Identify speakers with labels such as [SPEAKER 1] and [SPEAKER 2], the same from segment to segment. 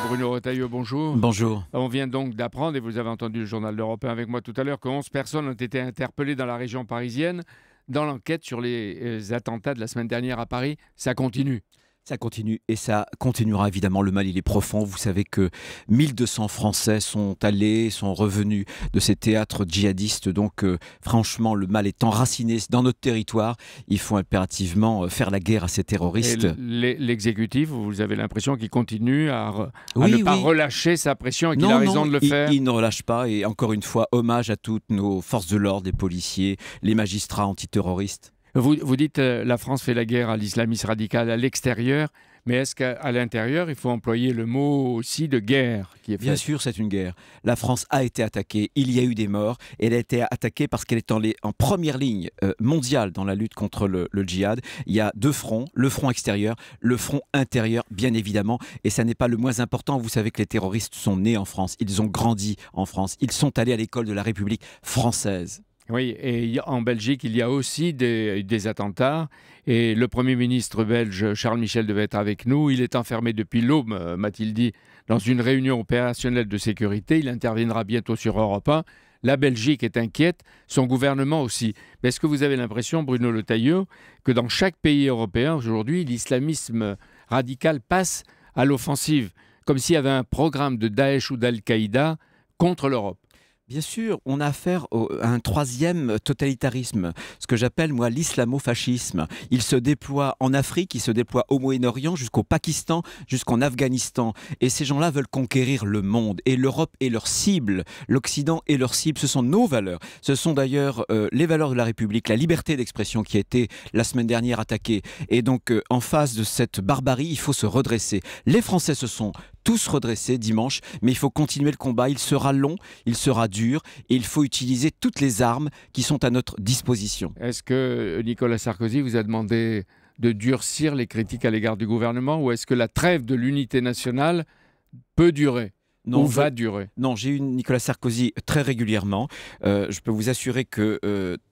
[SPEAKER 1] Bruno Retailleau, bonjour.
[SPEAKER 2] Bonjour.
[SPEAKER 1] On vient donc d'apprendre, et vous avez entendu le journal L'Europe 1 avec moi tout à l'heure, que 11 personnes ont été interpellées dans la région parisienne dans l'enquête sur les attentats de la semaine dernière à Paris. Ça continue.
[SPEAKER 2] Ça continue et ça continuera évidemment. Le mal, il est profond. Vous savez que 1200 Français sont revenus de ces théâtres djihadistes. Donc franchement, le mal est enraciné dans notre territoire. Il faut impérativement faire la guerre à ces terroristes.
[SPEAKER 1] L'exécutif, vous avez l'impression qu'il continue à ne pas relâcher sa pression et qu'il a raison de le faire.
[SPEAKER 2] Il ne relâche pas. Et encore une fois, hommage à toutes nos forces de l'ordre, les policiers, les magistrats antiterroristes.
[SPEAKER 1] Vous dites la France fait la guerre à l'islamisme radical à l'extérieur, mais est-ce qu'à l'intérieur, il faut employer le mot aussi de guerre qui est fait?
[SPEAKER 2] Bien sûr, c'est une guerre. La France a été attaquée, il y a eu des morts, et elle a été attaquée parce qu'elle est en première ligne mondiale dans la lutte contre le djihad. Il y a deux fronts, le front extérieur, le front intérieur, bien évidemment, et ça n'est pas le moins important. Vous savez que les terroristes sont nés en France, ils ont grandi en France, ils sont allés à l'école de la République française.
[SPEAKER 1] Oui, et en Belgique, il y a aussi des attentats. Et le Premier ministre belge, Charles Michel, devait être avec nous. Il est enfermé depuis l'aube, m'a-t-il dit, dans une réunion opérationnelle de sécurité. Il interviendra bientôt sur Europe 1. La Belgique est inquiète, son gouvernement aussi. Mais est-ce que vous avez l'impression, Bruno Retailleau, que dans chaque pays européen, aujourd'hui, l'islamisme radical passe à l'offensive, comme s'il y avait un programme de Daesh ou d'Al-Qaïda contre l'Europe?
[SPEAKER 2] Bien sûr, on a affaire à un troisième totalitarisme, ce que j'appelle moi l'islamo-fascisme. Il se déploie en Afrique, il se déploie au Moyen-Orient, jusqu'au Pakistan, jusqu'en Afghanistan. Et ces gens-là veulent conquérir le monde. Et l'Europe est leur cible, l'Occident est leur cible. Ce sont nos valeurs. Ce sont d'ailleurs les valeurs de la République, la liberté d'expression qui a été la semaine dernière attaquée. Et donc en face de cette barbarie, il faut se redresser. Les Français se sont tous redressés dimanche, mais il faut continuer le combat. Il sera long, il sera dur, et il faut utiliser toutes les armes qui sont à notre disposition.
[SPEAKER 1] Est-ce que Nicolas Sarkozy vous a demandé de durcir les critiques à l'égard du gouvernement, ou est-ce que la trêve de l'unité nationale peut durer?
[SPEAKER 2] Non,
[SPEAKER 1] va durer?
[SPEAKER 2] Non, j'ai eu Nicolas Sarkozy très régulièrement. Je peux vous assurer que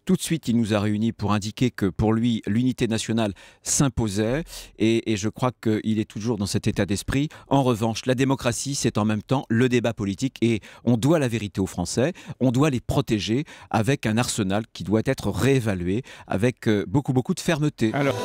[SPEAKER 2] tout de suite, il nous a réunis pour indiquer que pour lui, l'unité nationale s'imposait. Et je crois qu'il est toujours dans cet état d'esprit. En revanche, la démocratie, c'est en même temps le débat politique. Et on doit la vérité aux Français. On doit les protéger avec un arsenal qui doit être réévalué avec beaucoup de fermeté.
[SPEAKER 1] Alors...